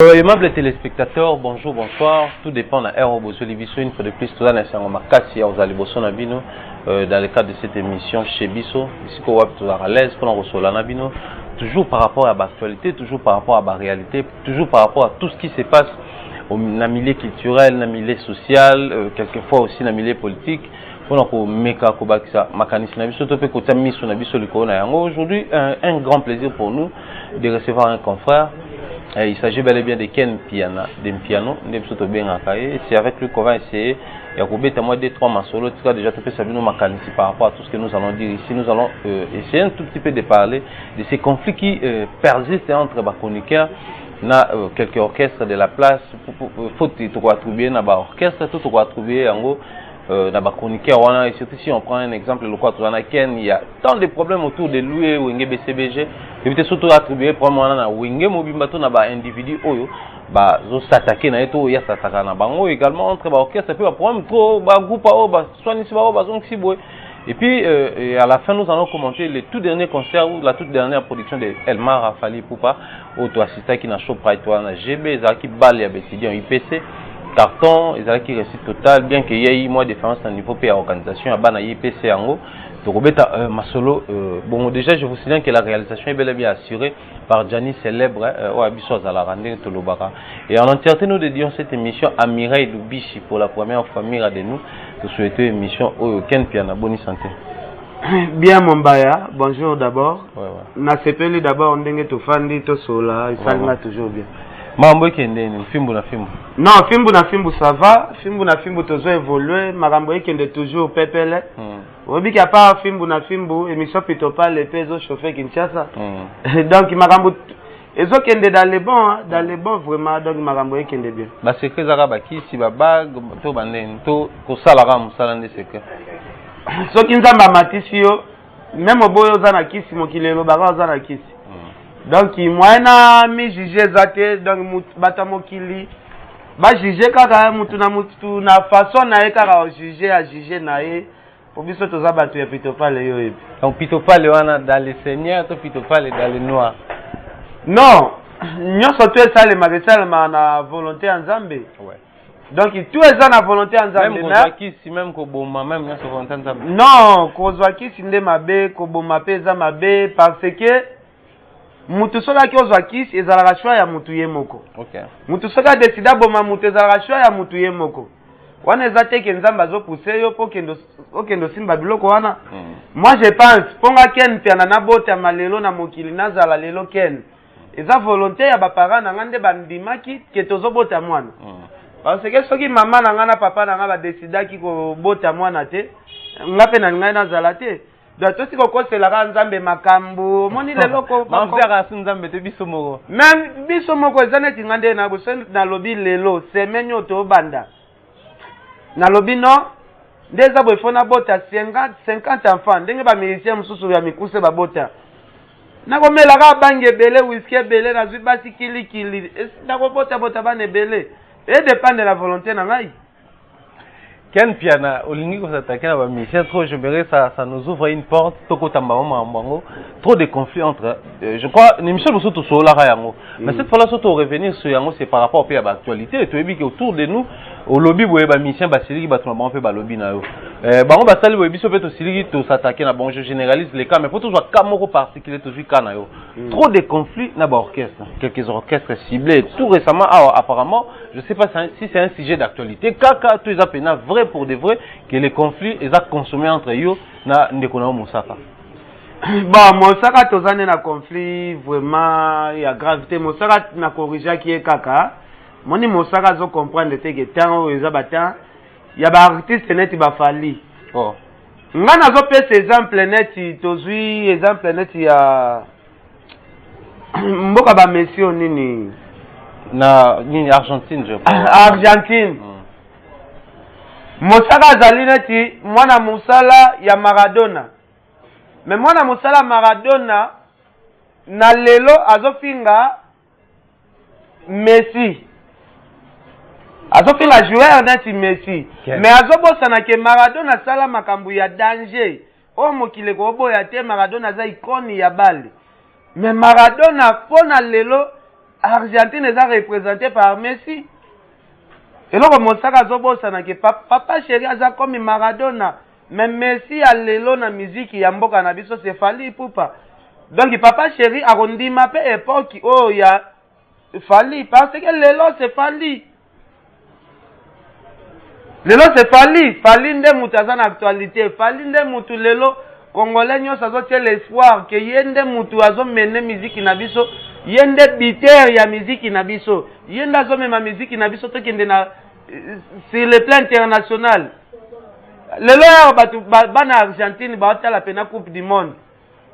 Aimables téléspectateurs, bonjour, bonsoir. Tout dépend de l'heure où vous avez une fois de plus. Tout ça, c'est un makasi aux aliboson nabino dans le cadre de cette émission chez Bisso. Ici, qu'on va toujours à l'aise pour recevoir nabino. Toujours par rapport à l'actualité, toujours par rapport à la réalité, toujours par rapport à tout ce qui se passe au milieu culturel, au milieu social, quelquefois aussi dans le milieu politique. Aujourd'hui, un grand plaisir pour nous de recevoir un confrère. Il s'agit bel et bien de Ken Piana, c'est avec lui qu'on va essayer. Il y a 2-3 massolos, tu as déjà fait ça par rapport à tout ce que nous allons dire ici. Nous allons essayer un tout petit peu de parler de ces conflits qui persistent entre les chroniqueurs. Il y a quelques orchestres de la place. Il faut trouver un orchestre, tout trouver en gros. Et surtout si on prend un exemple, il y a tant de problèmes autour de lui ou de BCBG. Il faut surtout attribuer individu s'attaquer également entre orchestres et puis à la fin nous allons commenter le tout dernier concert ou la toute dernière production de Elmar Rafali Poupa auto assistant qui n'a chopé na GB qui balle à étudiant IPC carton, ils ont qui réussite total, bien qu'il y ait eu moins de différence au niveau de l'organisation, à Bana IPC en haut. Masolo, bon, déjà, je vous signale que la réalisation est bel et bien assurée par Gianni Célèbre, au Abisso Zalarande, Tolobara. Et en entièreté, nous dédions cette émission à Mireille Lubichi pour la première famille de nous. Nous souhaitons une émission au Ken Piana. Bonne santé. Bien, mon baya, bonjour d'abord. Na sepeli d'abord, on dengue to fandi, to sola, ça va toujours bien. Mambo kende fimbu na fimbu. Non, fimbu na fimbu ça va, fimbu na fimbu toujours évolué, marambo kende toujours pepele. Obi ki a pas fimbu na fimbu, émission plutôt pas les pesos chauffeur Kinshasa. Donc marambo ezo kende dans les bons vraiment donc marambo kende bien. Ba secret zaka ba kisi ba bag to banden to ko sala ga musala ndé secret. So kinzamba matisio même oboyo za na kisi mokilelo ba za na kisi. Donc moi mi juger zate donc batamokili ba juger kaka mutu na façon na e kaka juger a juger na e pour biso to za batu ya pitopale yo epi. Donc pitopale wana dans les seigneurs to pitopale dans les noirs. Non, nyonso to ça le maréchal na volonté en Nzambe. Ouais. Donc tout est na volonté en Nzambe. Même ko si même ko boma même nyonso volonté en Nzambe. Non, ko zwaki sinde mabe ko boma peza mabe parce que mutu soka ki ozwa kisi ezalaka choix ya mutu ye moko. Okay. Mutu soka décida boma mutu ezalaka choix ya mutu ye moko. Wana eza te ke Nzambe azopuse yo po kendo simba biloko wana. Moi je pense ponga Ken Piana na bota malelo na mokili nazala lelo Ken. Eza volonté ya ba parents na ngande bandimaki ke tozobota mwana. Parce que soki maman na ngana papa na ngaba décida ki ko bota mwana te, ngape na ngai nazala te. Donc tout ce qu'on sait là Nzambe makambo moni lelo ko mafera Nzambe te biso moko même biso moko ezana tingande na bosen na lobi lelo semenyo to banda na lobi no ndeza bo ifona bota 50 enfants ndenge ba militaire mususu ya mikuse ba bota na komela ka bange belé whisky belé na zwi basi kili na ko bota bana belé et dépend de la volonté na ngai. Ken Piana, olingi ko s'attaquer à Michel, trop je verrai ça nous ouvre une porte, toko tambama mambango, trop de conflits entre je crois Michel vous surtout sur la yango. Mais cette fois-là surtout revenir sur yango c'est par rapport à l'actualité et tu dis que autour de nous au lobby boye ba Michel Basili ba tout on fait ba lobby na yo. Bango basali boye biso peut aussi to s'attaquer na bon je généralise les cas mais faut toujours camoro particulier toujours kana yo. Trop de conflits na ba orchestre, quelques orchestres ciblés tout récemment apparemment, je sais pas si c'est un sujet d'actualité, kaka tous les appels vrai pour de vrai que les conflits ils ont consommé entre eux na ndekona Mosaka. Bon Mosaka tozane na conflit vraiment il y a gravité Mosaka na corriger qui est kaka. Moni Mosaka zo comprendre te que tant ils abata il y a ba artiste net ba fali. Oh. Ngana zo pese exemple net tozui exemple net ya mboka ba monsieur nini na nini Argentine je crois. Argentine. Mosaka zali neti mwana musala ya Maradona. Mais mwana musala Maradona na lelo azofinga Messi. Azofinga joueur neti Messi. Okay. Mais azobosana ke Maradona sala makambu ya danger. O mokile ko boya te Maradona za ikoni ya bale. Mais Maradona pona lelo Argentine est représentée par Messi. Et là, Mosaka Zobosana que papa chéri aza comme Maradona. Mais Messi a lelo na musique ya mboka na biso c'est Fally Ipupa. Donc papa chéri a rondi ma pe époque oh ya Fally parce que lelo c'est Fally. Lelo c'est Fally, Fally nde mutaza na actualité, Fally nde mutu lelo Congolais nyo sazo tie l'espoir que yende mutu azo mene musique na biso, yende biter ya musique na biso, yende azo mema musique na biso to kende na sur le plan international. Lelo batu bana Argentine ba tala pena Coupe du Monde.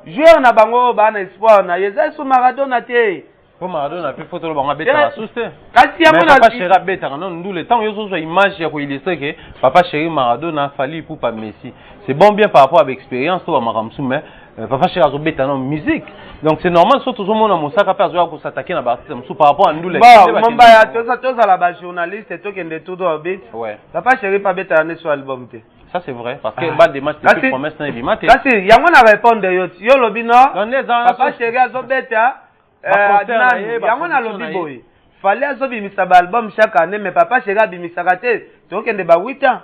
Joueur na bango bana espoir na yeza sou Maradona te. Pour Maradona puis photo ba ngabeta la souste. Kasi ya mona papa chéri beta non ndou le temps yo so image ya ko illustrer que papa chéri Maradona Fally Ipupa Messi. C'est bon bien par rapport à l'expérience to makamsu mais papa chéri azo beta non musique. Donc c'est normal surtout tout le monde Mosaka pa zo ko s'attaquer na ba par rapport à ndou le. Bon, mamba ya toza la ba journaliste to kende tout do bit. Ouais. Papa chéri pa beta na sur album te. Ça c'est vrai parce que bas des matchs de promesse na bimate. Kasi yango na répondre yo lobi no. Papa chéri azo beta yango na lobi boy. Fallait azo bimisa ba album chaque année mais papa chéri abimisaka te. To kende ba 8 ans.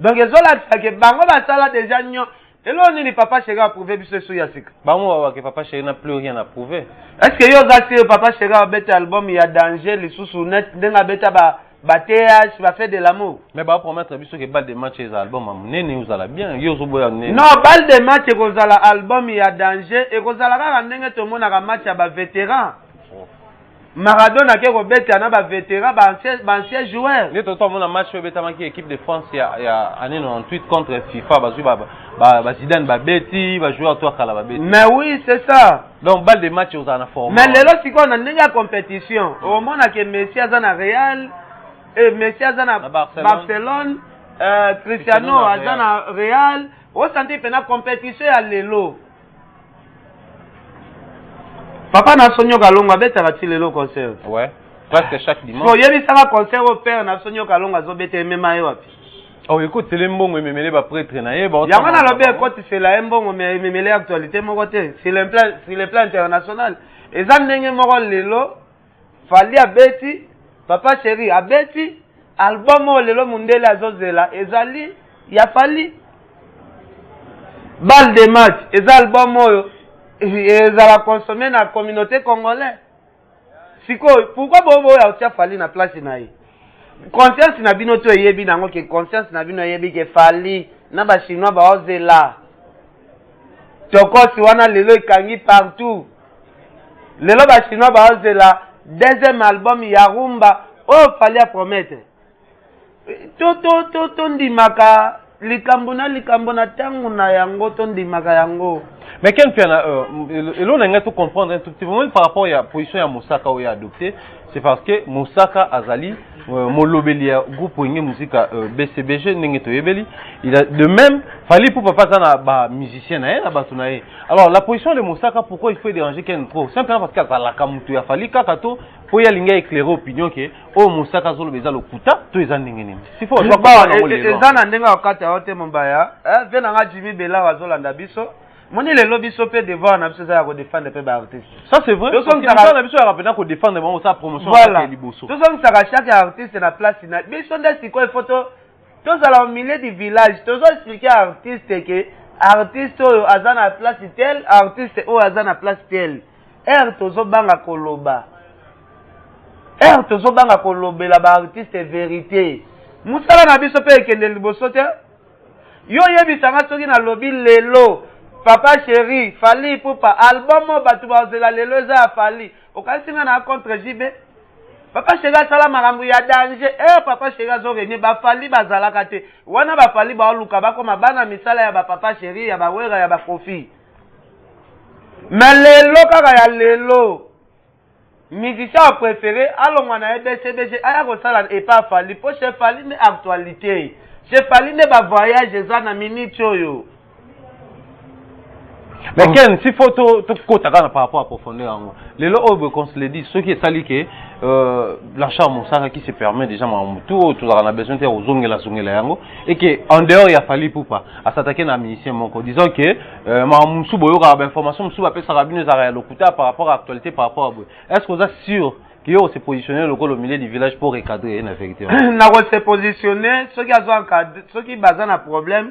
Donc ezola que bango ba sala déjà nyo. Et là, on papa chéri a prouvé biso sou yasika. Bah moi que papa chéri n'a plus rien à prouver. Est-ce que yo zasi papa chéri a beta album il y a danger les sous net denga beta ba TH va faire de l'amour. Mais bah promettre biso que balle de match les albums nene vous allez bien. Yo zo boya nene. Non, balle de match ko zala album il y a danger et ko zala ka ndenge to mona ka match ya ba vétéran. Maradona ke ko beta na ba vétéran ba ancien joueur. Les tout mon match beta maki équipe de France il y a année 98 contre FIFA ba Zidane ba beti ba joueur toi kala ba beti. Mais oui, c'est ça. Donc balle de match aux en forme. Mais lelo siko na ndenge compétition. Au mona ke Messi azana Real et Messi azana Barcelone, Cristiano azana Real, o santi pena compétition ya lelo. Papa na sonyo kalonga beta kati lelo concert. Ouais. Presque chaque dimanche. Bon, yebi sala concert au père na sonyo kalonga zo beta mema ye wapi. Oh écoute, c'est le mbongo memele ba prêtre na ye ba. Yamana lobe écoute c'est la mbongo mais memele actualité moko te, sur le plan international. Eza ndenge moko lelo Fally abeti, papa chéri abeti, album o lelo mundele azozela ezali ya Fally. Balle de match, eza album oyo ezala consommer na communauté congolaise. Siko, pourquoi bobo ya otia Fally na place na ye? Conscience na bino to yebi nango ke conscience na bino yebi ke Fally na ba chinois ba ozela. Tokosi wana lelo ikangi partout. Lelo ba chinois ba ozela deuxième album ya rumba oh Fally a promettre. To ndimaka likambo na tangu na yango to ndimaka yango. Mais quel fait et l'on a tout comprendre un tout petit peu par rapport à la position ya Mosaka ou ya adopté, c'est parce que Mosaka Azali Molobelia groupe de musique BCBG n'engeto yebeli, il a de même Fally pour papa ça na musicien na batunaye. Alors la position de Mosaka pourquoi il faut déranger quelqu'un trop simplement parce que la kamutu ya Fally kakato pour y aller éclairer opinion que oh Mosaka zolo beza lokuta to ezandengene. S'il faut je pas ezana ndenga okata ote mombaya vena nga Jimmy Bella wazolanda biso. Moni le lobby sopé devant na biso za ko défendre pe ba artiste. Ça c'est vrai. Parce que na biso ya rapena ko défendre bon sa promotion à liboso. Tout ça ça chaque artiste na place na biso ndesi ko photo tous à la milieu du village tous expliquer artiste que artiste oyo azana place tel artiste oyo azana place tel. Tozo banga koloba. Tozo banga kolobela ba artiste vérité. Musala na biso pe kende liboso te. Yo yebisanga soki na lobby lelo. Papa chéri, Fally Ipupa, album batu bazela lelo za Fally. Okasinga na contre JB. Papa chéri sala makambo ya danger. Papa chéri zo renie ba Fally bazalaka te. Wana ba Fally ba luka ba koma bana misala ya ba papa chéri ya ba wera ya ba kofi. Mais lelo kaka ya lelo. Musicien préféré alongwa na BCBG aya ko sala et pas Fally. Po chez Fally ne actualité. Chez Fally ne ba voyage za na minute oyo. Mais Ken, si faut tout par rapport à profondeur, les lois qu'on se le dit, ce qui est sali que l'achat Moussaka qui se permet déjà tout on a besoin de aux la yango et que en dehors il a fallu pour pas à s'attaquer à musicien mon disant que Mamoussou boyoka information Moussou appelle ça rabine par rapport à l'actualité par rapport à est-ce que vous êtes sûr qu'il se positionner au milieu du village pour recadrer effectivement na se positionner ceux qui ont encadré ceux qui basent un problème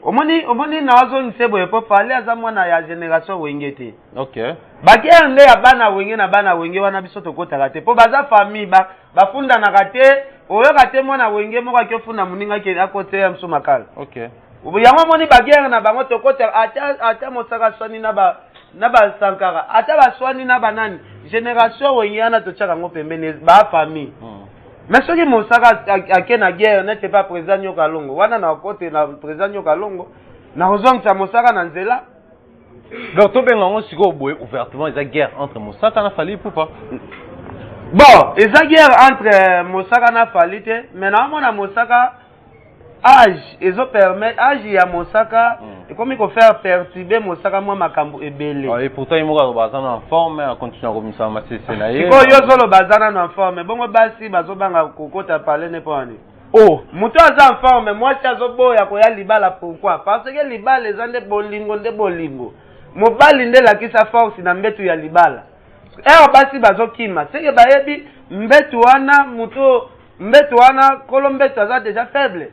omoni nazo nsebo epo parler aza mwana ya génération wengete OK bakia nde ya bana wenge na bana wenge wana biso tokotaka te po baza famille bafunda na kate oyoka te mwana wenge moko akofunda muninga ke akote ya mso makala OK yango moni bakia na bango tokota ata mosaka swani na ba sankara ata baswani na banani génération wenge ana tochaka ngo pembeni ba famille mais ce qui Moussaka a na guerre n'était pas présent Nyoka Longo. Wana na côté na présent Nyoka Longo. Na raison que Moussaka na nzela. Donc to benga ngo siko boye ouvertement ils a guerre entre Moussaka na Fali pour pas. Bon, ils a guerre entre Moussaka na Fali te, mais na mona Moussaka âge, ils ont permis âge ya Moussaka et comme il faut faire perturber Moussaka moi makambo ebele. Et pourtant il moka bazana en forme à continuer comme ça ma c'est na ye. Ko yo zolo bazana en forme, bongo basi bazobanga kokota parler ne pas ni. Oh, muto aza en forme, moi si azoboya ko ya libala pourquoi? Parce que libala ezande bolingo. Mobali nde la kisa force na mbetu ya libala. Basi bazokima, c'est que bayebi mbetu wana muto mbetu wana kolombetu aza déjà faible.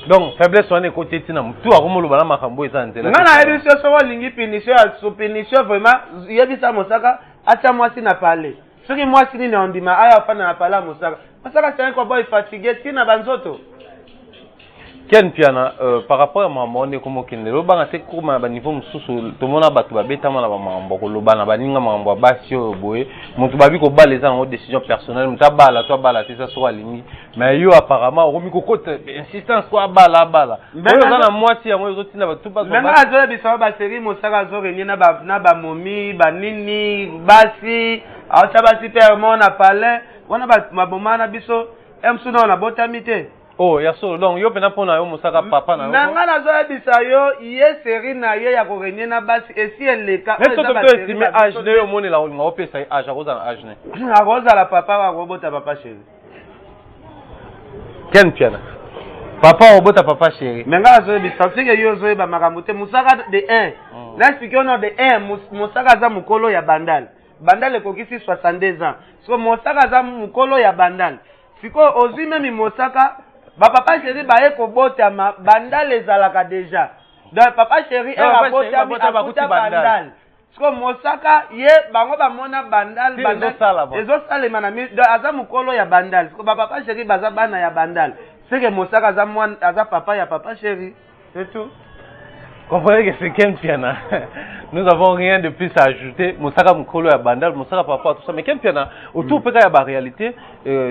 Donc faiblesse on est côté tina tout a romolo bana makambo ezanzela. Ngana yebi so lingi punition vraiment yebi sa Moussaka acha mwasi na parler. Soki mwasi ni ondima aya fana na parler Moussaka. Moussaka c'est un boy fatigué tina banzoto. Ken piana par rapport à maman on est comme okende lo banga te kuma ba niveau mususu to mona batu ba betama na ba mambo ko lobana baninga mambo basi o boye mutu babi ko bala za en décision personnelle muta bala to bala te ça soit lingi mais yo apparemment omi ko kote insistance ko bala oyo za na mwasi yango zo tina batu ba menga azo biso ba série Moussaka zo renye na ba momi ba nini basi acha basi père mona parler wana ba mabomana biso emsu na botamite. Oh, ya so donc yo pena pona yo Moussaka papa na yo. Nanga nazo ebisa yo iye série na ye ya ko renye na basi esi eleka. Mais to estimer âge ne yo moni la ngo pesa âge akoza na âge ne. Akoza la papa wa robota papa chéri. Ken piana. Papa robota papa chéri. Menga azo ebisa sike yo zo eba makambo te Moussaka de 1. L'explique on de 1 Moussaka za mukolo ya bandal. Bandal ekokisi 62 ans. So Moussaka za mukolo ya bandal. Siko ozi même Moussaka ba papa chéri ba eko bota ma bandal ezalaka déjà. Donc papa chéri era bota bandal. Siko Moussaka ye bango ba mona bandal ezo sala manami aza mukolo ya bandal. Siko ba papa chéri baza bana ya bandal. C'est que Moussaka aza mwana aza papa ya papa chéri. C'est tout. Comprenez que c'est Ken Piana. Nous n'avons rien de plus à ajouter. Moussaka mukolo ya bandal, Moussaka papa tout ça. Mais Ken Piana, autour peut y réalité.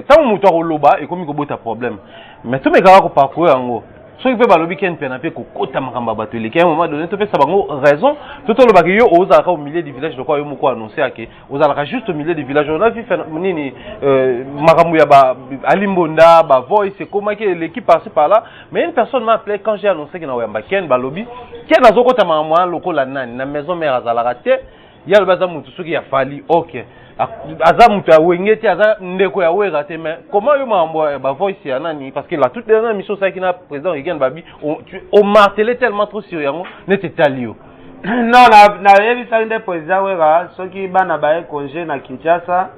Tant que moutoir au loba et comme il y a problème. Mais tout mes gars qui parcourent en haut. Ce qui peut balobi Ken Piana peut kokota makamba bateli. À un moment donné, tu peux savoir raison. Tout le bagage yo ozaka au milieu du village de quoi yo moko annoncer que ozalaka juste au milieu du village. On a vu nini makambu ya ba alimbonda ba voice c'est comment que l'équipe passe par là. Mais une personne m'a appelé quand j'ai annoncé que na wamba Ken balobi Ken azokota mama lokola nani na maison mère azalaka te. Ya le baza mutu soki ya fali OK. Aza mutu ya wengeti aza ndeko ya wera te mais comment yo mambo ba voice ya nani parce que la toute dernière mission ça qui na président Regan Babi on martelé tellement trop sur yango n'était talio. Non na yebi sa ndé président wera soki bana ba congé na Kinshasa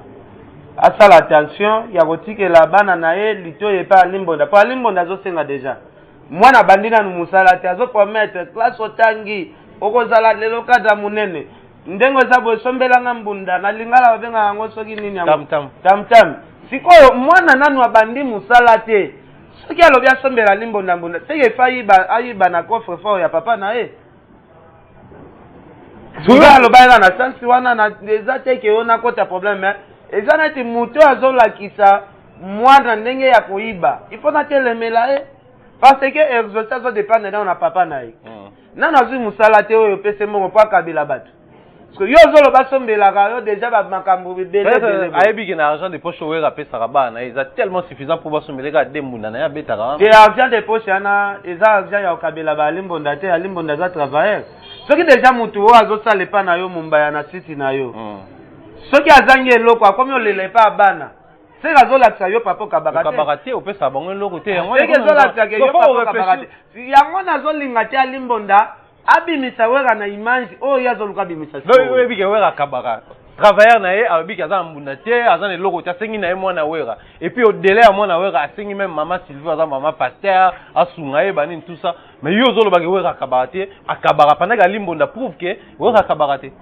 asa l'attention ya kotikela bana na ye lito ye pa limbonda pa limbonda zo senga déjà mwana bandina nu musala te azo promettre classe otangi okozala lelo kada munene ndengo za bosombelanga mbunda na lingala babenga yango soki nini yango tam sikoyo mwana nanu abandi musala te soki alobi asombela limbonda mbunda teke fayi ayiba na coffre fort ya papa na ye soki aloba na sansi wana na eza teke ona kota problème eza neti muto azolakisa mwana ndenge ya koyiba ifo natelemela ye parce que exauce azo dépendre na papa na ye nanu azwi musala te oyo pese mongo po akabela bato parce que yo zolo basombelaka yo déjà bamakambo bebele ayebi ke na argent de poche oyo apesaka bana eza tellement suffisant pour basombeleka dembunda na ye abetaka wana te argent de poche wana eza argent ya kokabela balimbonda te alimbonda aza travailleur soki déjà mutu oyo azosala epa na yo mumbaya na siti na yo soki azangi eloko akomi olela epa ya bana seke azolakisa yo papa okabaka te opesa bango eloko te seke ezolakisaka yo papa okabaka te yango nazolinga te alimbonda abimisa wera na image oyo azoluka abimisa oyebi ke wera akabaka travailleur na ye alobi ke aza na mbunda te aza na eloko te asengi na ye mwana wera et puis odele ya mwana wera asengi même mama Sylvie aza mama Pasteur asunga ye banini tout ça mais yo ozoloba ke wera akabaka te akabaka pendant que alimbonda prouve ke wera akabaka te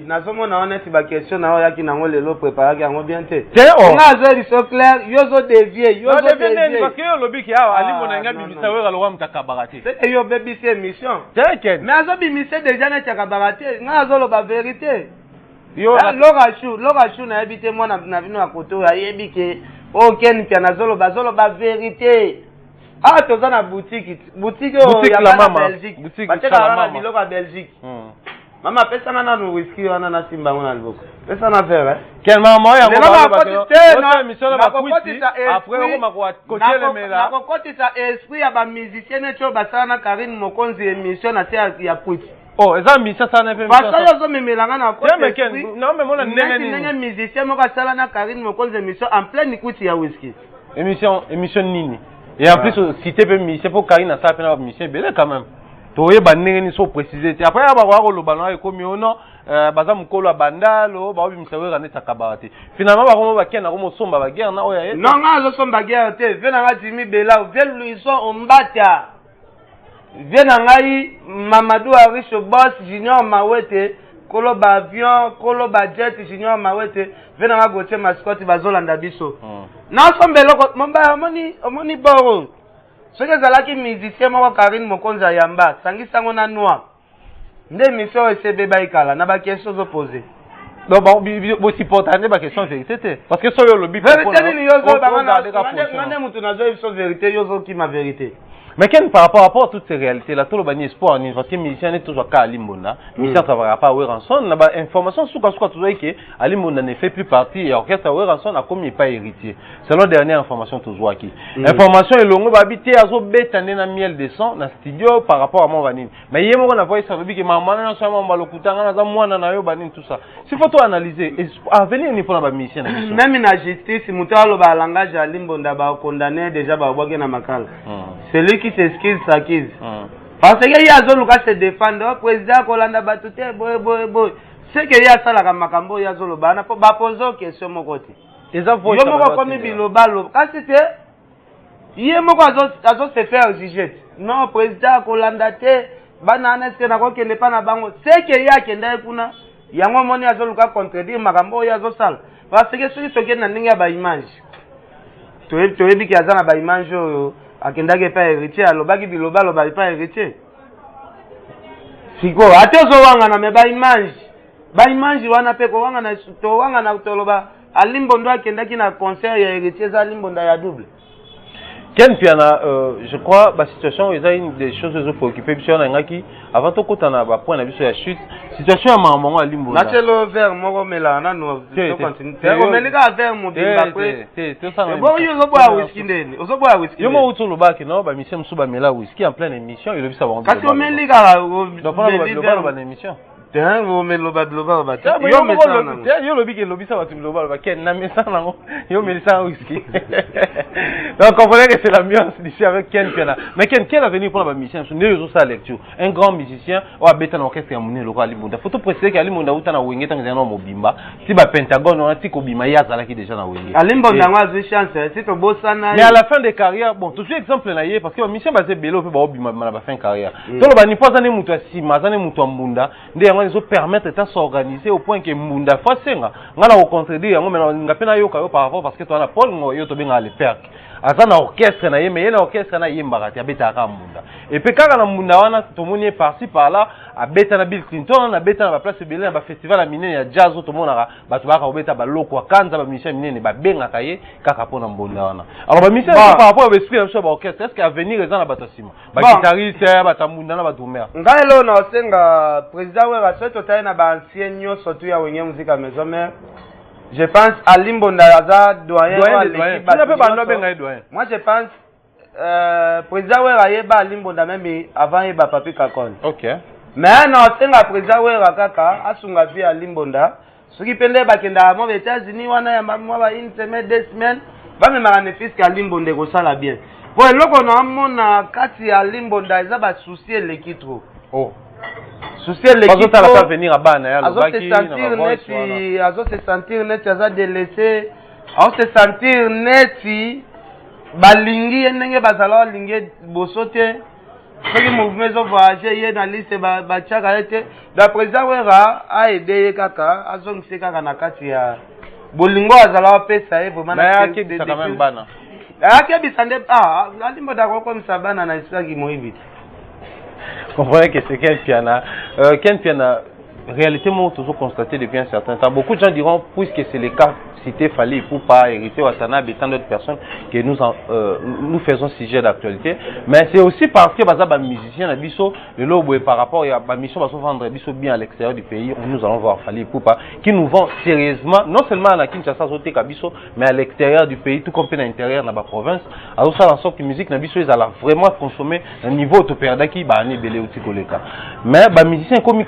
nazomona honnête bakestion na oyo yaki nango lelo préparaki yango bien te nga azo liso clair yo zodevie parce que yo olobi ke awa alimbonda nga bimisa wera lowa mutu akabaka te seke yo obebisi émission mais azobimisa déjà neti akabaka te nga azoloba vérité lorachu nayebi te mwana na bino ya kote oyo ayebi ke oyo ken pia azoloba vérité ah toza na boutique oyo ya bana Belgique batekaka na biloko ya Belgique mama pesanga nanu whisky wana na simba ngo na liboko pesa na faire nakokotisa esprit ya bamusicien neti oyo basala na Karine Mokonzi émission na te ya pwiti eza mission sana pe basala ozomemelanga na ndenge musicien moko asala na Karine Mokonzi émission en pleine ikuti ya whisky émission nini et en plus cité pe mission pour Karine ça pe na mission belé quand même toye bandenge ni so préciser te après ba ko lo bana ko mi ono baza mukolo bandalo ba obi msawera neta kabate finalement ba ko ba kena ko mosomba ba guerre na oya non nga zo somba guerre te vena nga Jimmy Bela vel Luison Ombata vena ngai Mamadou Aricho Boss Junior Mawete kolo ba avion kolo ba jet Junior Mawete vena nga Gauthier Mascotte bazolanda biso na sombeloko momba omoni boro soki ezalaki musicien moko Karine Mokonzi yamba sangisango na noir nde émission esebeba ikala na bakestion ozopose donc bosipportane bakestion vérité te parce que soyo olobi vérité nini yozobangande mutu nazoyebi so vérité yozokima vérité mais par rapport à toutes ces réalités là tout le bani espoir ni parce que musicien est toujours à Limbonda musicien travaillera pas à Weranson na ba information suka toujours que Limbonda ne fait plus partie et orchestre à Weranson a commis pas héritier selon dernière information toujours qui information et longo ba habiter azo betane na miel de son na studio par rapport à mon vanine mais yemo on a voix ça veut dire que maman na sama balokutanga na za mwana na yo banine tout ça s'il faut tout analyser à venir ni pour ba musicien même na justice mutalo ba langage à Limbonda ba condamné déjà ba boge na makala celui qui s'excuse s'accuse parce que il y a zone qui se défendre président Kolanda batute boy c'est que il y a ça la makambo ya zolo bana po ba poser question moko te eza voix yo moko comme bilobalo kasi te yé moko azo se faire juger non président Kolanda te bana neske na ko kende pa na bango c'est que ya kenda kuna yango moni azolo ka contredire makambo ya zo sala parce que ceux qui na ndenge ba image to yebi ki azana ba image oyo akendaki epa héritier alobaki biloba aloba epa héritier siko ate ozowangana me baimage wana mpe towangana toloba alimbondo akendaki na concert ya héritier eza alimbondo ya double Ken Piana, je crois la situation est une des choses qui préoccupent avant tout quand on a point de vue sur la chute situation à maman à Limbo na telo vers moko mela na no continue on est là vers mon bimba après c'est ça bon yo zo boya whisky ndeni ozo boya whisky yo mo utulu baki no ba mission msuba mela whisky en pleine émission il a vu ça va kasi o meli kala donc on va émission Tiens, vous me l'obad global bat. Yo me ça. Yo lobi que lobi ça va tu global bat. Ken na me ça nango. Yo me ça whisky. Donc comprenez que c'est l'ambiance d'ici avec Ken Piana. Mais Ken quel avenir pour la musicien sur les sa lecture. Un grand musicien ou abeta na orchestre ya munene local Limbonda. Faut tout préciser que Limbonda uta na wenge tanga na mobimba. Si ba Pentagone on ti ko bima ya zala ki déjà na wenge. Limbonda ngwa chance si to bosana. Mais à la fin de carrière bon toujours exemple na yé parce que musicien basé belo pe ba obima na ba fin carrière. To lo ba ni poza ne mutu asima zane mutu mbunda. Nde ils ont permettre de s'organiser au point que munda fasenga ngala au contredire yango mena ngapena yoka yo par rapport parce que toi na Paul ngo yo to benga le perk aza na orchestre na ye mais ye na orchestre na yembaka te abetaka mbunda et puis kaka na mbunda wana tomoni par-ci par-là abeta na Bill Clinton abeta na ba place ebele na ba festival ya minene ya jazz tomona bato baka obeta baloko akanza ba musicien minene babengaka ye kaka pona mbunda wana alors ba musicien par rapport à l'esprit de orchestre est-ce qu'avenir eza na bato sima ba guitariste ba tambunda na ba drummer ngai lo na osenga président wera soto taye na ba ancien nyoso tu ya wenye muzika maison mère. Je pense à Limbonda Aza doyen moi je pense président wera yeba Limbonda même avant yeba Papi Kakon. OK. Mais non senga président wera kaka asunga vi à Limbonda soki pende bakenda mo États-Unis wana ya mwa ba une semaine 2 semaines ba me marane fiske à Limbonda ko sala bien. Pour eloko na mona kati ya Limbonda eza ba souci eleki trop. Oh. Souci l'équipe à venir à bana azo se sentir net aza délaissé azo se sentir net balingi ndenge bazala lingi bosote soki mouvement zo voyager ye na liste ba tchaka ete da président wera a aidé kaka azongise kaka na kati ya bolingo azala pesa e vraiment na yake bisaka même bana yake bisande alimbo da ko comme ça bana na isaki moibi. Comprenez que c'est Ken Piana. Ken Piana, réalité, moi, toujours constaté depuis un certain temps. Beaucoup de gens diront, puisque c'est le cas cité Fali pour pas hériter Watanabe et tant d'autres personnes que nous faisons sujet d'actualité. Mais c'est aussi parce que les musiciens le lobo par rapport à la mission va vendre bien à l'extérieur du pays. Nous allons voir Fali Poupa qui nous vend sérieusement, non seulement à la Kinshasa, mais à l'extérieur du pays, tout comme à l'intérieur de la province. Alors ça, en sorte que la musique ils allaient vraiment consommer un niveau autoperdaki, mais les musiciens comme ils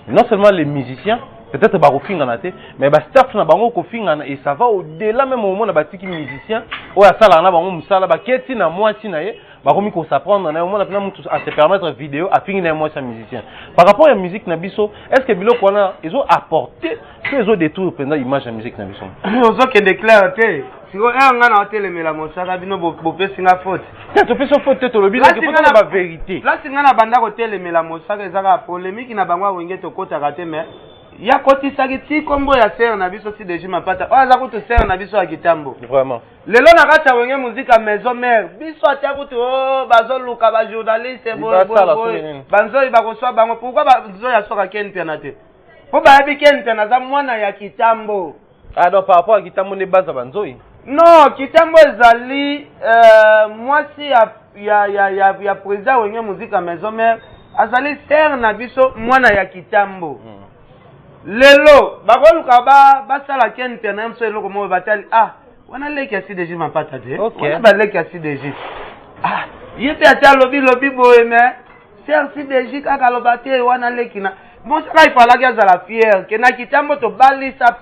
non seulement les musiciens, peut-être barofinga na te mais ba staff na bango kofinga na et ça va au-delà même au moment na batiki musicien o ya sala na bango musala ba keti na moitié na ye ba komi ko s'apprendre na au moment na mutu à se permettre vidéo a fingi na moitié musicien par rapport à la musique na biso est-ce que biloko wana ils ont apporté ils ont détour pendant image de musique na biso ozo ke déclare te siko nga na hotel mela mosaka bino bo pesinga faute to peso faute to lobi que faut na ba vérité là singa na banda hotel mela mosaka ezaka polémique na bango wenge to kota kate mais ya koti sagiti kombo ya ser na biso si deji mapata oza kutu ser na biso ya kitambo vraiment lelo na kata wenge muzika maison mère biso atia kutu bazo luka ba journaliste banzoi bakoswa bango pourquoi bazo ya soka Ken Piana te po ba yabi Ken Piana za mwana ya kitambo donc par rapport à kitambo ne baza banzoi non kitambo ezali mwasi ya président wenge muzika maison mère azali ser na biso mwana ya kitambo lelo bakoluka basala Ken Piana mso eloko mo batali wana leki ya CDG mapata te wana baleki ya CDG ye pe atia lobi boye mais ser CDG kaka loba te wana leki na mosaka ifalaki azala fier ke na kitambo tobalisa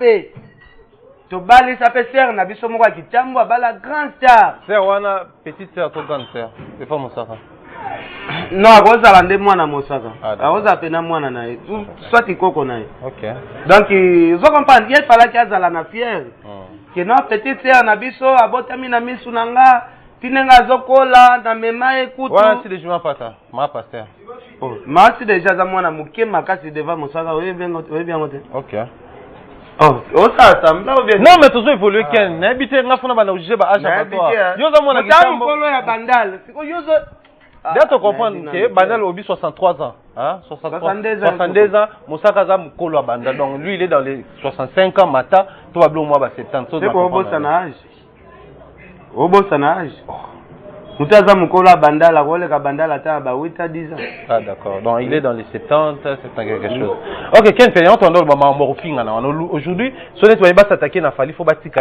pe ser na biso moko ya kitambo abala grand star ser wana petite sœur to grande sœur c'est pas mosaka non akozala nde mwana mosaka akozala pena mwana na ye soit ikoko na ye donc ozo comprendre ye falaki azala na fiere ke no petite sœur na biso abotami na misu na nga tinenga azokola na mema ye kutu wana si deja mapata ma pasteur masi deja aza mwana moke makasi deva mosaka oyebi yango te non mais toujours évolué Ken nayebi te nga fona bana ojuge ba age abattoir yo oza mwana kitambo mokolo ya bandale siko yozo D'ailleurs, comprendre que Bandal Obi 63 ans, hein, 62 ans, Moussaka Zam Mukolo Bandal. Donc lui, il est dans les 65 ans, Mata, tout va bien au mois de 70. C'est pour Obo Sanage. Obo Sanage. Moutaza Mukolo Bandal, la rôle de Bandal atteint 8 à 10 ans. Ah d'accord, donc il est dans les 70, c'est quelque chose. Ok, Ken Piana, on entend le moment morphing. Aujourd'hui, si on est s'attaquer à Fali, il faut bâtir.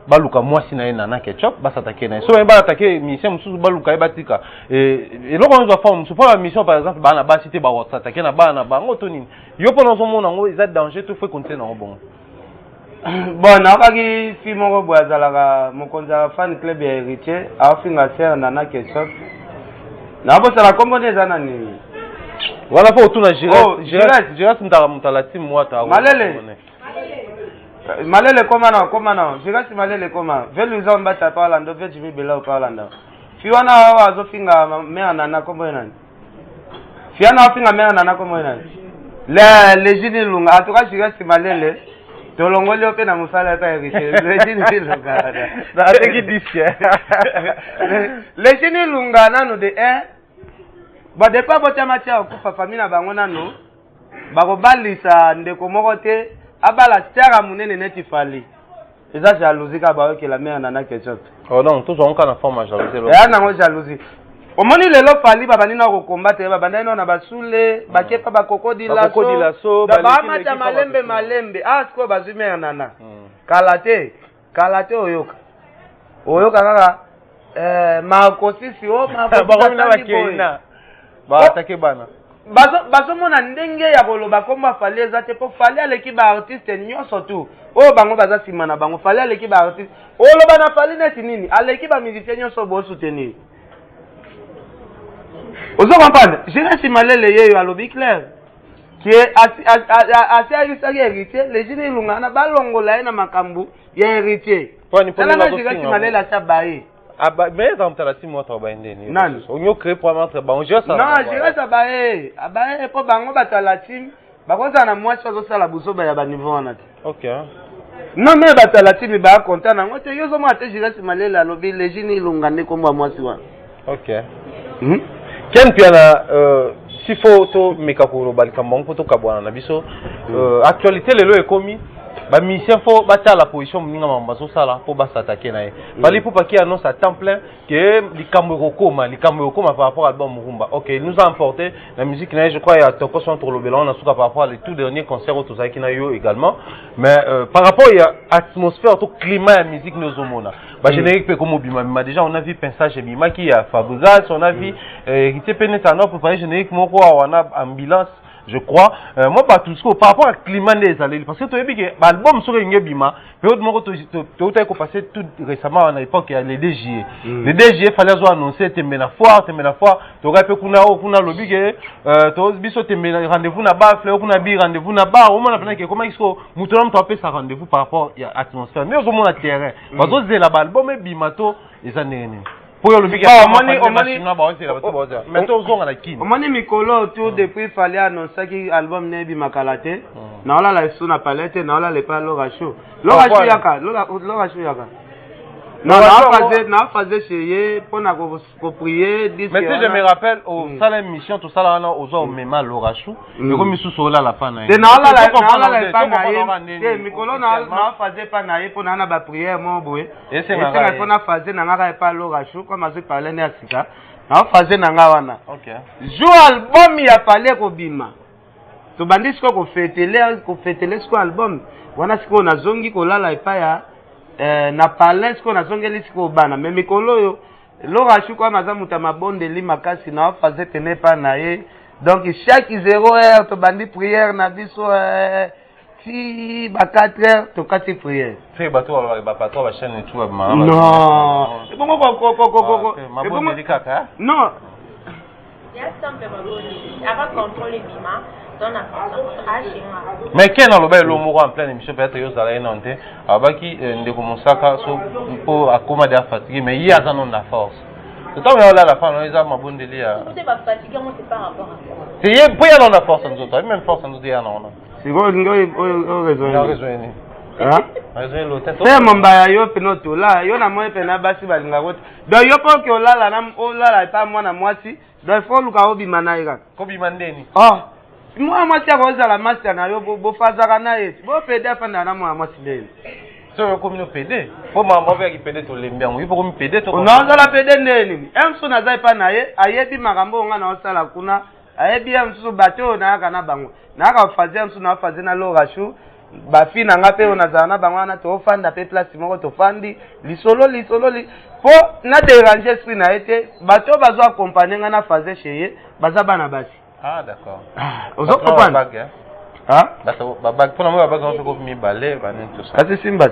Baluka mwasi na ena na ketchup ba s'attaquer na so ba attaquer mission mususu baluka e batika et loko on doit faire mususu pas mission par exemple ba na ba cité ba s'attaquer na ba na bango to nini yo pona so mona ngo eza danger tout faut continuer na bon bon na kaki fi moko boazala ka mokonza fan club ya héritier a finga ser na ketchup na bo sala kombo neza na nini wala po tuna Giras mtaka mtala timu wata Malele comment non Giras malele comment veluza mbata pa lando ve jimi bela pa lando fiwana azo finga mea nana kombo nani fiana finga mea nana kombo nani le jini lunga atoka Giras malele tolongoli ope na musala ta héritier lejini lungana na ateki disque lejini lungana no de ba de pas botia matia okufa famille na bango nano bakobalisa ndeko moko te abala terre munene neti fali eza jalousie ka baoke la mère nana question oh non tous on kana forme jalousie ya nango jalousie omoni lelo fali baba nina ko combattre baba ndino na basule bakepa bakokodi laso baba mata malembe asko bazumere nana kalate oyoka kaka makosisi o bakina ba attaquer bana bazomona ndenge ya koloba komba fali eza te po fali aleki ba artiste nyonso tu oyo bango baza nsima na bango fali aleki ba artiste oloba na fali neti nini aleki ba musicien nyonso bo soutenir ozo comprendre Jérôme Simalele yeyo alobi clair qui est assez arisaki héritier les jeunes lungana balongola na makambu ya héritier tala Jérôme Simalele acha bae aba mais exemple la simo to ba ndeni nani onyo créer pour mettre bon je ça non Jérôme bae abae po bango batala team bakoza na mwasi ozo sala busoba ya ba niveau wana te OK non mais batala team ba content na ngote yozo mo ate Jérôme Simalele alobi les jeunes lungana komba mwasi wana OK Ken piana si photo mekakuro balikambo to kabwana na biso actualité lelo ekomi ba mission fo bata la position mninga mamba so sala po ba s'attaquer na ye bali pour pas qui annonce à temps plein que likambo kokoma par rapport à album Murumba. OK, il nous a emporté la musique na je crois il y a toko son pour le belon na souka par rapport à les tout derniers concerts autour ça qui na yo également mais par rapport il y a atmosphère tout climat la musique nous omona ba générique pe comme bima déjà on a vu pensage bima qui a Fabregas on a vu Héritier Penetano pour parler générique moko on a ambulance je crois moi pas tout ce par rapport à climat des allées parce que tu as vu que l'album sur une bima période moi tu as passé tout récemment à l'époque il y a les DJE les DJE fallait annoncer tembe la foire tu aurais pu kuna lobby que tu biso tembe rendez-vous na bar fleur kuna bi rendez-vous na bar au moins que comment il faut mutonam tu appelles ça rendez-vous par rapport à atmosphère mais au moins le terrain parce que c'est l'album bima to les années omoni mikolo tu depuis fallait annoncer que album ne bimaka te na ola la sous na palette na ola le pas Laura Show yaka non na faisait chez pour na ko prier mais si je me rappelle au salle émission tout ça là aux hommes même Laura Show et comme sous sola la fin na na ola la fin na mikolo na faisait pas na pour na ba prière mo boye et c'est na faisait na ngaka pas Laura Show comme azo parler na sika na faisait na nga wana OK jo album ya parler ko bima to bandi siko ko fêter siko album wana siko na zongi ko lala epa ya na palais ko na zongeli siko bana mais mikolo yo Laura Show kwa maza muta mabonde li makasi na faisait tenir pas na ye donc chaque 0 heure to bandi prière na biso si ba 4 heures to kati prière c'est bato ba patron ba chaîne tout ba non c'est bon ko mabonde li kaka non il y a simple mabonde avant contrôler bima. Mais quel est le mot en pleine émission peut-être que vous allez noter abaki ndeko mosaka so pour accommoder fatigué mais il y a un nom de force c'est toi mais là la fin on a ma bonne délire c'est pas fatigué moi c'est par rapport à ça c'est pour y a la force nous autres même force nous dire non c'est quoi raison hein raison l'autre c'est mamba yo penoto là yo na moi pena basi balinga wote donc yo ko ke olala na olala pa mwana mwasi donc faut luka obima na ira kobima ndeni moi mwasi akoza la master na yo bo fazaka na ye bo pede afanda na mwa mwasi ndeni so yo komi no pede po mama ba ki pede to lembiango yo komi pede to on a la pede ndeni emso na zai pa na ye ayebi makambo nga na osala kuna ayebi emso bato na aka na bango na aka faze emso na faze na Laura Show ba fi na nga pe ona za na bango na to fanda pe place moko to fandi lisolo po na déranger esprit na ete bato bazo accompagner nga na faze chez baza bana basi. Ah d'accord. Ozo comprendre. Ah? Bato babag pour moi babag on fait mi balé ba tout ça. Kasi simba.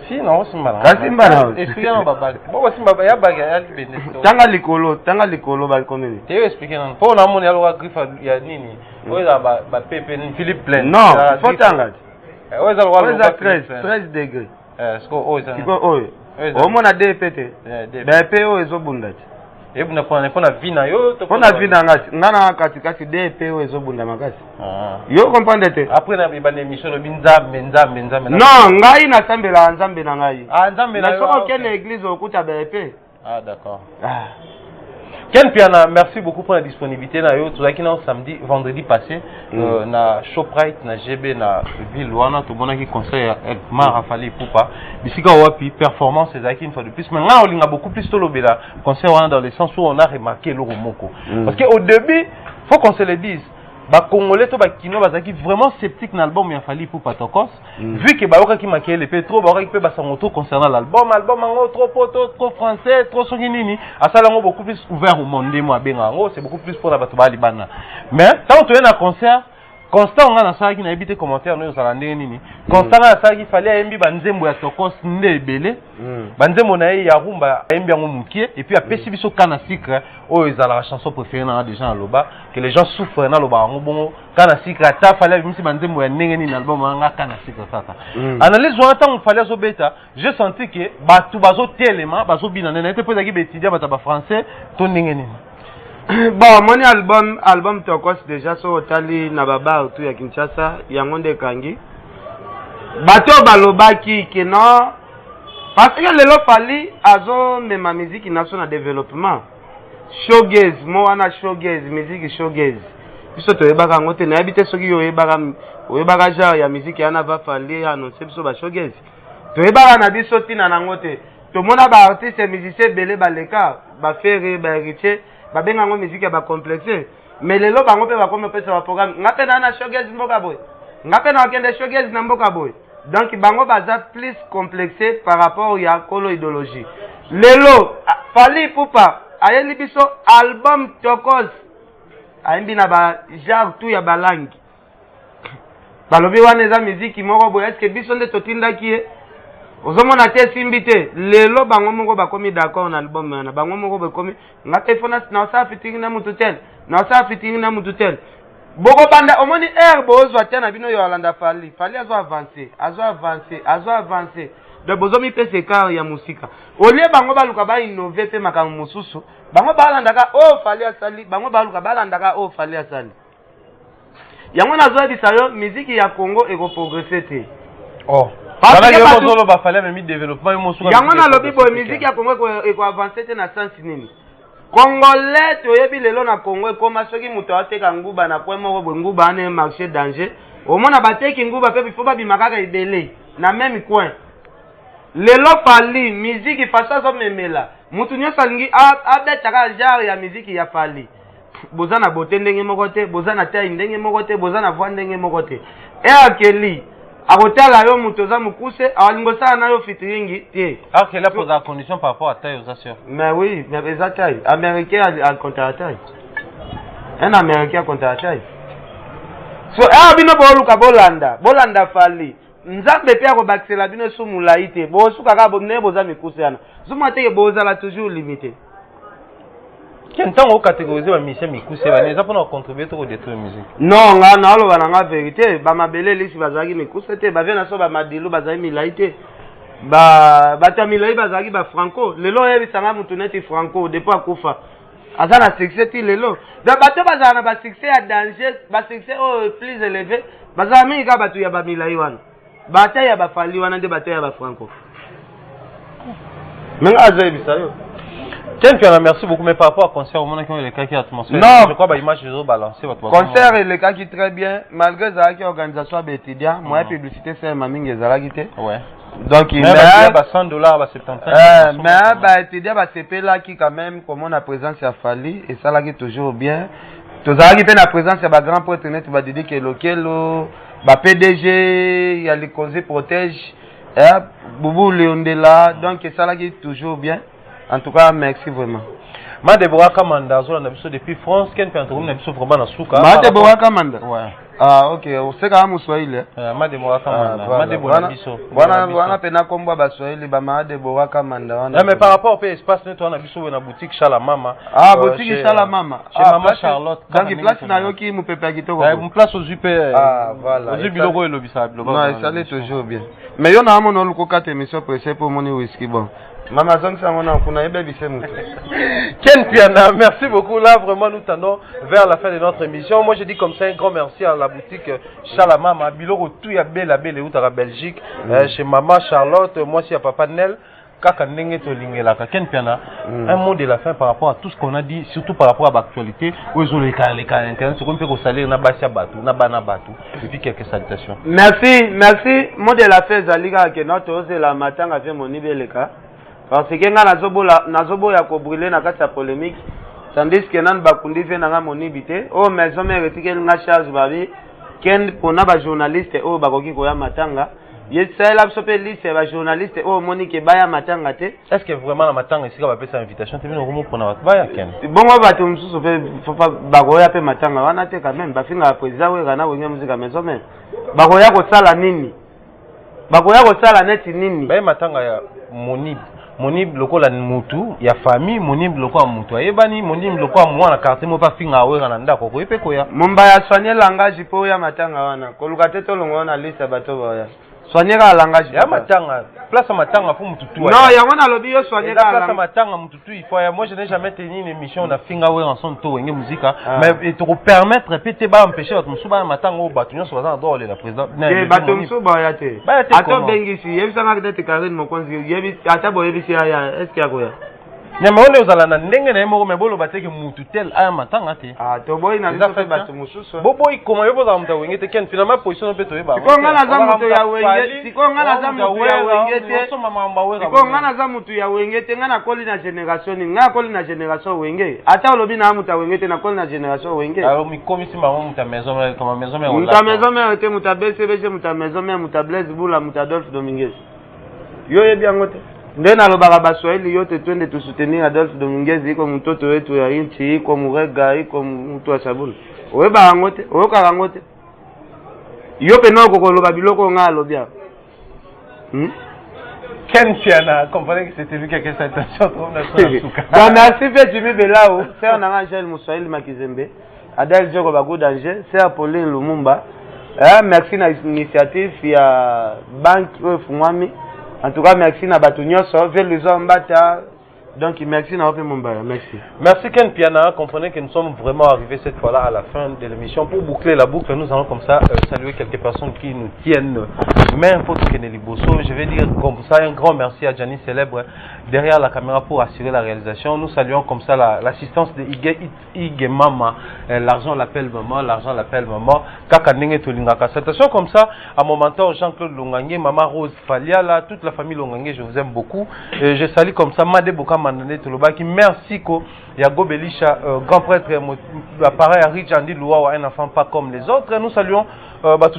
Si non simba. Kasi simba na. Expliquer non babag. Bon simba ba ya bag ya libene. Tanga likolo ba komeni. Te expliquer non. Po na moni alo griffe ya nini. Oza ba pepe ni Philippe plein. Non, faut tanga. Oza lo 13 degrés. Est-ce que oza. Siko oyo. O mona DPT. DP o ezobunda. Et vous n'avez pas vie na yo. On a vu dans ngana katikati DP ou ezobunda makasi. Yo comprendre te. Après na ba émission le binza. Non, ngai na sambela nzambe na ngai. Ah nzambe na yo. Na soko ken église okuta BP. Ah d'accord. Ken Piana, merci beaucoup pour la disponibilité na yo. Tout ça qui na samedi, vendredi passé na Shoprite na GB na ville wana to bona qui conseil Mara Fali Poupa. Bisika wapi performance c'est une fois de plus. Mais là on a beaucoup plus tolobela conseil wana dans le sens où on a remarqué le remoko. Parce que au début, faut qu'on se le dise. Ba Congolais to ba kino bazaki vraiment sceptique na l'album ya Fali Poupa Tokos vu que ba oka ki maquer les pétro ba oka ki pe ba sangoto concernant l'album ngo trop français trop songinini asala ngo beaucoup plus ouvert au monde moi benga ngo c'est beaucoup plus pour la bato ba libana mais quand tu es na concert Constant on a ça qui n'a évité commentaire nous ça landé nini Constant a ça qui fallait embi banzembo ya Tokos nde belé banzembo na ya rumba embi ngo mukie et puis a pesi biso kana sikre o ezala la chanson préférée na des gens loba que les gens souffrent na loba ngo bongo kana sikre ta fallait misi banzembo ya ndenge nini album nga kana sikre sasa analyse on attend fallait zo beta j'ai senti que batu bazo tellement bazo bina na était posé ki étudiant bata ba français to ndenge nini. Bon, mon album Tokos déjà sur Otali Nababa autour ya Kinshasa, Yangonde Kangi. Bato balobaki que non parce que le Fali azo même ma musique nationale développement. Showgaze, mo wana showgaze, musique showgaze. Biso to yebaka ngote na habite soki yo yebaka genre ya musique yana va Fali annoncer biso ba showgaze. To yebaka na biso tina na ngote. To mona ba artiste musicien belé baleka, ba faire ba héritier babenga ngo musique ya ba complexé mais lelo bango pe ba comme pesa ba programme ngape na showgaze mboka boy ngape na kende showgaze na mboka boy donc bango baza plus complexé par rapport ya kolo idéologie lelo Fali Poupa ayeli biso album Tokos ayembi na ba genre tout ya balangi balobi wana eza musique moko boy est-ce que biso nde totindaki ozomona te simbite lelo bango moko bakomi d'accord na album na bango moko bakomi ngate fona na sa fitting na mututel boko banda omoni bozwa te na bino yo alanda Fali azo avancer de bozomi pese car ya musika olie bango baluka ba innover pe makambo mususu bango balandaka Fali asali bango baluka balandaka Fali asali yango nazo bisayo musique ya Congo eko progresser te parce que ba fallait même développement yango na lobi boy musique ya Congo eko avancer te na sens nini Congolais toyebi lelo na Congo koma soki muto ateka nguba na point moko bo nguba ane marché danger omona bateki nguba pe bifo babimaka ibele na même coin lelo Fali musique fasa zo memela mutu nyosa lingi abetaka genre ya musique ya Fali bozana bote ndenge moko te bozana taille ndenge moko te bozana voix ndenge moko te akeli akotala yo muto za mukuse alingo sana na yo fitringi tie Akeli a posé la condition par rapport à taille aux assures. Mais oui, mais les taille américain à contre la taille. Un américain contre la taille. So bino bolanda Fali nzambe pe ko baxela bino su mulaite bo su kaka bo ne boza mikuse yana zuma te boza la toujours limité. Quel temps au catégoriser ma mission mikuse ba neza pour contribuer au détruire musique. Non nga na lo bana nga vérité ba mabele lisi bazaki mikuse te ba vena so ba madilu bazaki milaite ba batamilai bazaki ba franco lelo yebisanga mutu neti franco depuis akufa azana succès ti lelo da bato bazana ba succès ya danger ba succès plus élevé bazana mingi ka batu ya ba milai wana bata ya ba Fali wana nde bata ya ba franco menga azoye bisayo. Tiens, merci beaucoup, mais par rapport au concert, au moment où les cas qui atmosphère, je crois que l'image est balancée. Concert et les cas qui très bien, malgré ça, qui organisation étudiant, moi, publicité, c'est ma mingue zalagité. Ouais. Donc, il y a $100, mais étudiant, c'est là qui, quand même, comme on a présence à Fali, et ça, là, qui est toujours bien. Tout ça, qui fait la présence, c'est ma grand prêtre, tu vas dire que lequel, PDG, il y a les conseils protège, Boubou Léondela, donc, ça, là, qui est toujours bien. En tout cas, merci vraiment. Ma Deborah Kamanda, on a vu depuis France, quel pays on a vu vraiment dans Souka. Ma Deborah Kamanda. Ouais. Ah ok, on sait quand même Swahili. Ma Deborah Kamanda. Ma Deborah Bisso. Voilà, pena kombo ba Swahili ba Ma Deborah Kamanda. Mais par rapport au espace, nous on a vu sur la boutique Chalamama. Ah, boutique Chalamama. Chez Maman Charlotte. Donc place na yo ki mu pepe kitoko. Une place aux UP. Ah voilà. Aux UP logo et lobby ça. Non, ça allait toujours bien. Mais yo na mon oluko 4 émissions pressées pour mon whisky bon. Maman Zong Sangona, on a ébé Bissemou. Ken Piana, merci beaucoup. Là, vraiment, nous tendons vers la fin de notre émission. Moi, je dis comme ça un grand merci à la boutique Chalamama, Biloko, tout y a belle, belle, où à Belgique, chez Maman Charlotte, moi, aussi à Papa Nel. Ken Piana, un mot de la fin par rapport à tout ce qu'on a dit, surtout par rapport à l'actualité, où ils ont les cas internet, ce qu'on peut salir, n'a pas batou, n'a pas batou, et puis quelques salutations. Merci, merci. Mot de la fin, Zaliga, que notre ose la matin a fait mon niveau les cas. Parce que nazobo ya ko brûler na kati ya polémique, tandis que nan bakundi fait na mon ibité, oh maison mère etike nga charge babi, ken pona ba journaliste oh bakoki ko ya matanga. Il y a la liste de journalistes au Monique Baya Matanga. Est-ce que vraiment la Matanga ici va faire cette invitation? Tu veux nous pour notre Baya Ken? Bon, on va tout faut pas bagoya pe Matanga. On a été quand même. Bafinga président oui Ghana oui musique à maison mais bagoya ko sala nini? Bagoya ko sala neti nini? Baya Matanga ya Monib loko la mutu ya famille Monib loko mutu. Ayebani Monib loko mwana quartier mo pa finga we Ghana ndako ko epe ko ya. Mumba ya soigner langage po ya Matanga wana. Ko lukate to longo na liste bato boya. Soigner la langage. Ya matanga, place matanga pour mututu. Non, ya wana lobi yo soigner la place matanga mututu il faut. Moi je n'ai jamais tenu une émission na finga we en son to wenge musique mais te permettre peut-être ba empêcher votre musuba matanga au batu nyonso baza dans la président. Eh batu musuba ya te. Ato bengisi, yebisa ngaka te Karine Mokonzi, yebi ata bo yebisi ya est-ce qu'il y a quoi? Nyama ole ozala na ndenge na yemo mebolo bateke mutu tel aya matanga te. Ah to boy na biso pe batu mususu. Boboy comment yebo za mta wenge te ken finalement position pe to yeba. Siko ngana za mutu ya wenge, siko ngana za mutu ya wenge te. Siko ngana za mutu ya wenge te ngana koli na generation ngana koli na generation wenge. Ata olobi na mutu wenge te na koli na generation wenge. Alors mi komisi mama muta maison comme maison mère. Muta maison mère te muta BCBG muta maison mère muta Blaise Bula muta Adolphe Dominguez. Yo yebi angote. Ndena lobaka baswahili yote twende tusoutenir Adolphe Dominguez iko mtoto wetu ya inchi iko murega iko mtu wa sabuni. Oyeba ngote, oyoka ngote. Yope noko koloba biloko nga lobia. Ken Piana, comprenez que c'était lui qui a fait cette attention trop nationale. Bon merci fait Jimmy Belao, c'est un Angel Moussaïl Makizembe. Adel Djoko Bagou danger, c'est Apolline Lumumba. Merci na initiative ya banque Fumwami. En tout cas, merci à Batounios, donc merci à merci. Merci Ken Piana, comprenez que nous sommes vraiment arrivés cette fois-là à la fin de l'émission. Pour boucler la boucle, nous allons comme ça saluer quelques personnes qui nous tiennent. Même pour Keneli Bosso, je vais dire comme ça un grand merci à Gianni Célèbre derrière la caméra pour assurer la réalisation. Nous saluons comme ça l'assistance de Ige Mama. L'argent l'appelle maman, l'argent l'appelle maman. Kakanenge Tolingaka. Attention comme ça, à mon mentor Jean-Claude Longangue, Maman Rose Faliala, toute la famille Longangue, je vous aime beaucoup. Et je salue comme ça Made Boka Mandane Tolobaki. Merci ko Yago Belisha, grand prêtre, pareil à Rich Andy Loua, un enfant pas comme les autres. Et nous saluons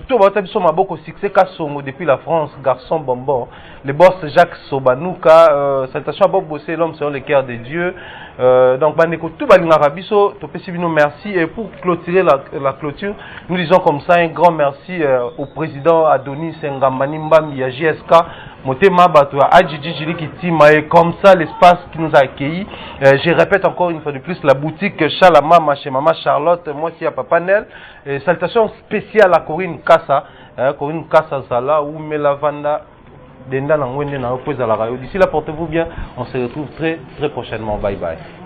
tout Maboko Succès Kassongo depuis la France, garçon bonbon. Le boss Jacques Sobanouka, salutation à Bob Bossé, l'homme selon le cœur de Dieu. Donc, tout Balingarabiso, merci. Et pour clôturer la clôture, nous disons comme ça un grand merci au président Adonis Ngambani Mbambi à JSK. Motema Batua Adjiji Jili Kitima, et comme ça l'espace qui nous a accueillis. Je répète encore une fois de plus la boutique Chalamama chez Maman Charlotte, moi aussi à Papa Nel. Salutations spéciales à Corinne Kassa, Corinne Kassa Zala ou Melavanda Denda Nangwende na opposé à la radio. D'ici là, portez-vous bien. On se retrouve très prochainement. Bye bye.